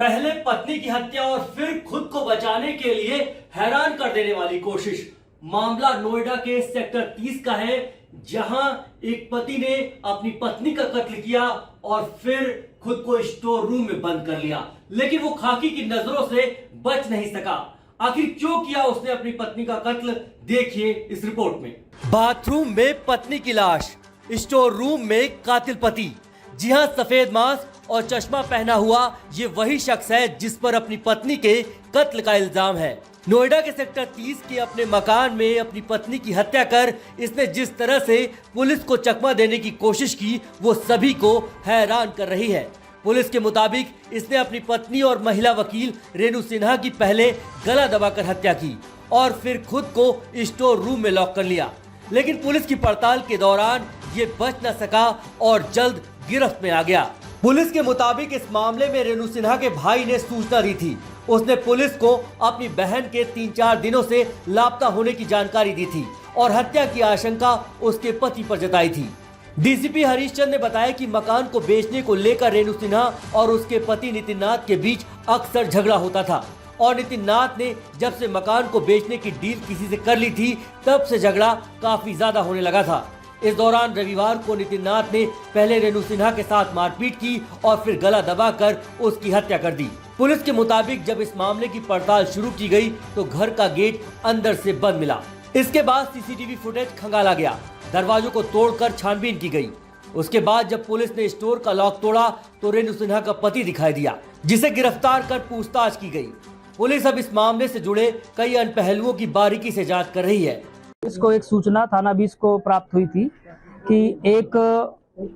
पहले पत्नी की हत्या और फिर खुद को बचाने के लिए हैरान कर देने वाली कोशिश। मामला नोएडा के सेक्टर 30 का है, जहां एक पति ने अपनी पत्नी का कत्ल किया और फिर खुद को स्टोर रूम में बंद कर लिया, लेकिन वो खाकी की नजरों से बच नहीं सका। आखिर क्यों किया उसने अपनी पत्नी का कत्ल, देखिए इस रिपोर्ट में। बाथरूम में पत्नी की लाश, स्टोर रूम में कातिल पति। जी हां, सफेद मास्क और चश्मा पहना हुआ ये वही शख्स है जिस पर अपनी पत्नी के कत्ल का इल्जाम है। नोएडा के सेक्टर 30 के अपने मकान में अपनी पत्नी की हत्या कर इसने जिस तरह से पुलिस को चकमा देने की कोशिश की, वो सभी को हैरान कर रही है। पुलिस के मुताबिक इसने अपनी पत्नी और महिला वकील रेणु सिन्हा की पहले गला दबाकर हत्या की और फिर खुद को स्टोर रूम में लॉक कर लिया, लेकिन पुलिस की पड़ताल के दौरान ये बच न सका और जल्द गिरफ्त में आ गया। पुलिस के मुताबिक इस मामले में रेणु सिन्हा के भाई ने सूचना दी थी। उसने पुलिस को अपनी बहन के 3-4 दिनों से लापता होने की जानकारी दी थी और हत्या की आशंका उसके पति पर जताई थी। डीसीपी हरीशचंद ने बताया कि मकान को बेचने को लेकर रेणु सिन्हा और उसके पति नितिन नाथ के बीच अक्सर झगड़ा होता था और नितिन नाथ ने जब से मकान को बेचने की डील किसी से कर ली थी, तब से झगड़ा काफी ज्यादा होने लगा था। इस दौरान रविवार को नितिन नाथ ने पहले रेणु सिन्हा के साथ मारपीट की और फिर गला दबाकर उसकी हत्या कर दी। पुलिस के मुताबिक जब इस मामले की पड़ताल शुरू की गई तो घर का गेट अंदर से बंद मिला। इसके बाद सीसीटीवी फुटेज खंगाला गया, दरवाजों को तोड़कर छानबीन की गई। उसके बाद जब पुलिस ने स्टोर का लॉक तोड़ा तो रेणु सिन्हा का पति दिखाई दिया, जिसे गिरफ्तार कर पूछताछ की गई। पुलिस अब इस मामले से जुड़े कई अन्य पहलुओं की बारीकी से जांच कर रही है। इसको एक सूचना थाना 20 को प्राप्त हुई थी कि एक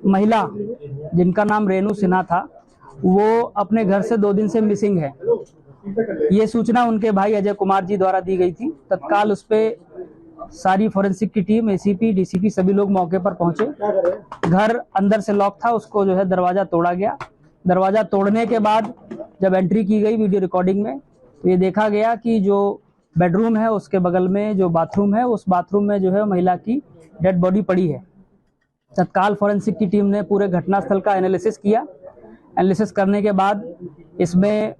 महिला जिनका नाम रेणु सिन्हा था, वो अपने घर से 2 दिन से मिसिंग है। ये सूचना उनके भाई अजय कुमार जी द्वारा दी गई थी। तत्काल उस पे सारी फोरेंसिक की टीम, एसीपी, डीसीपी सभी लोग मौके पर पहुंचे। घर अंदर से लॉक था, उसको जो है दरवाजा तोड़ा गया। दरवाजा तोड़ने के बाद जब एंट्री की गई वीडियो रिकॉर्डिंग में, तो ये देखा गया कि जो बेडरूम है उसके बगल में जो बाथरूम है, उस बाथरूम में जो है महिला की डेड बॉडी पड़ी है। तत्काल फोरेंसिक की टीम ने पूरे घटनास्थल का एनालिसिस किया। एनालिसिस करने के बाद इसमें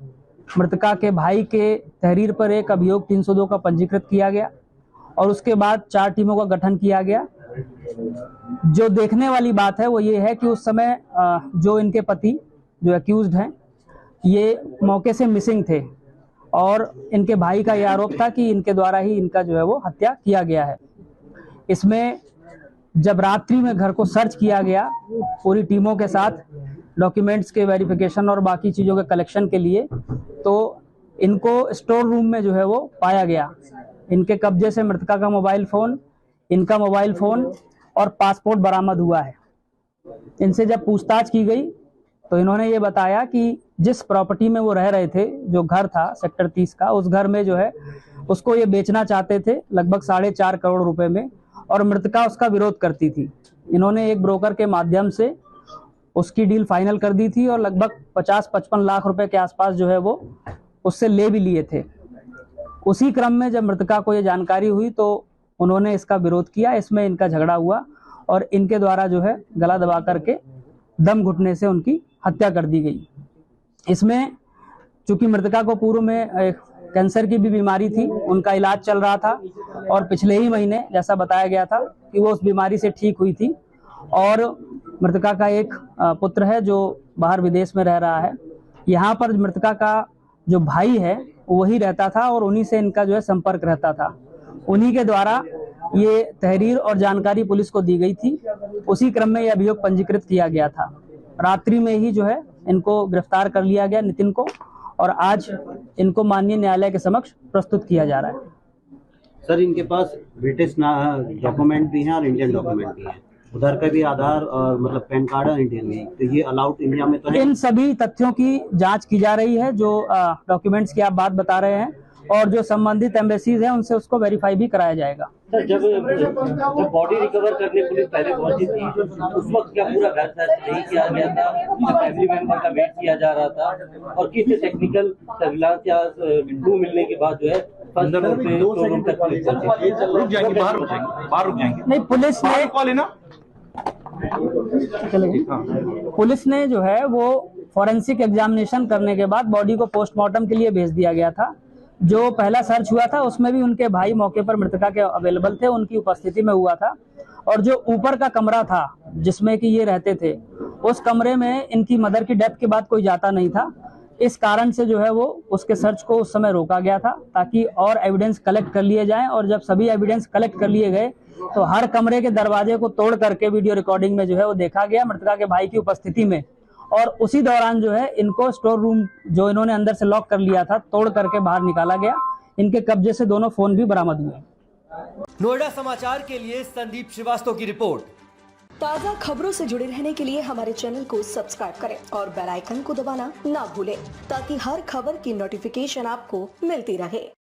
मृतका के भाई के तहरीर पर एक अभियोग 302 का पंजीकृत किया गया और उसके बाद 4 टीमों का गठन किया गया। जो देखने वाली बात है वो ये है कि उस समय जो इनके पति जो एक्यूज्ड हैं, ये मौके से मिसिंग थे और इनके भाई का यह आरोप था कि इनके द्वारा ही इनका जो है वो हत्या किया गया है। इसमें जब रात्रि में घर को सर्च किया गया पूरी टीमों के साथ, डॉक्यूमेंट्स के वेरिफिकेशन और बाकी चीज़ों के कलेक्शन के लिए, तो इनको स्टोर रूम में जो है वो पाया गया। इनके कब्जे से मृतका का मोबाइल फ़ोन, इनका मोबाइल फ़ोन और पासपोर्ट बरामद हुआ है। इनसे जब पूछताछ की गई तो इन्होंने ये बताया कि जिस प्रॉपर्टी में वो रह रहे थे, जो घर था सेक्टर 30 का, उस घर में जो है उसको ये बेचना चाहते थे लगभग 4.5 करोड़ रुपए में, और मृतका उसका विरोध करती थी। इन्होंने एक ब्रोकर के माध्यम से उसकी डील फाइनल कर दी थी और लगभग 50-55 लाख रुपए के आसपास जो है वो उससे ले भी लिए थे। उसी क्रम में जब मृतका को ये जानकारी हुई तो उन्होंने इसका विरोध किया। इसमें इनका झगड़ा हुआ और इनके द्वारा जो है गला दबा करके दम घुटने से उनकी हत्या कर दी गई। इसमें चूंकि मृतका को पूर्व में कैंसर की भी बीमारी थी, उनका इलाज चल रहा था और पिछले ही महीने जैसा बताया गया था कि वो उस बीमारी से ठीक हुई थी। और मृतका का एक पुत्र है जो बाहर विदेश में रह रहा है। यहाँ पर मृतका का जो भाई है वही रहता था और उन्हीं से इनका जो है संपर्क रहता था। उन्हीं के द्वारा ये तहरीर और जानकारी पुलिस को दी गई थी। उसी क्रम में यह अभियोग पंजीकृत किया गया था। रात्रि में ही जो है इनको गिरफ्तार कर लिया गया, नितिन को, और आज इनको माननीय न्यायालय के समक्ष प्रस्तुत किया जा रहा है। सर, इनके पास ब्रिटिश डॉक्यूमेंट भी हैं और इंडियन डॉक्यूमेंट भी हैं। उधर का भी आधार और मतलब पैन कार्ड और इंडियन भी, तो ये अलाउड इंडिया में तो है? इन सभी तथ्यों की जांच की जा रही है, जो डॉक्यूमेंट्स की आप बात बता रहे हैं, और जो संबंधित एम्बेसीज हैं उनसे उसको वेरीफाई भी कराया जाएगा। सर, जब बॉडी रिकवर करने पुलिस पहले पहुंची थी, उस वक्त क्या पूरा घर सर्च नहीं किया गया था? फैमिली मेंबर का वेट किया जा रहा था और किस टेक्निकल सर्विलांस या क्लू मिलने के बाद जो है फर्स्ट फ्लोर पे शोरूम तक पुलिस पहुंची? रुक जाएंगे, बाहर रुक जाएंगे। नहीं, पुलिस ने पुलिस ने जो है वो फॉरेंसिक एग्जामिनेशन करने के बाद बॉडी को पोस्टमार्टम के लिए भेज दिया गया था। जो पहला सर्च हुआ था उसमें भी उनके भाई मौके पर मृतका के अवेलेबल थे, उनकी उपस्थिति में हुआ था। और जो ऊपर का कमरा था जिसमें कि ये रहते थे, उस कमरे में इनकी मदर की डेथ के बाद कोई जाता नहीं था। इस कारण से जो है वो उसके सर्च को उस समय रोका गया था ताकि और एविडेंस कलेक्ट कर लिए जाएं। और जब सभी एविडेंस कलेक्ट कर लिए गए तो हर कमरे के दरवाजे को तोड़ करके वीडियो रिकॉर्डिंग में जो है वो देखा गया मृतका के भाई की उपस्थिति में। और उसी दौरान जो है इनको स्टोर रूम जो इन्होंने अंदर से लॉक कर लिया था तोड़ करके बाहर निकाला गया। इनके कब्जे से दोनों फोन भी बरामद हुए। नोएडा समाचार के लिए संदीप श्रीवास्तव की रिपोर्ट। ताज़ा खबरों से जुड़े रहने के लिए हमारे चैनल को सब्सक्राइब करें और बेल आइकन को दबाना ना भूलें ताकि हर खबर की नोटिफिकेशन आपको मिलती रहे।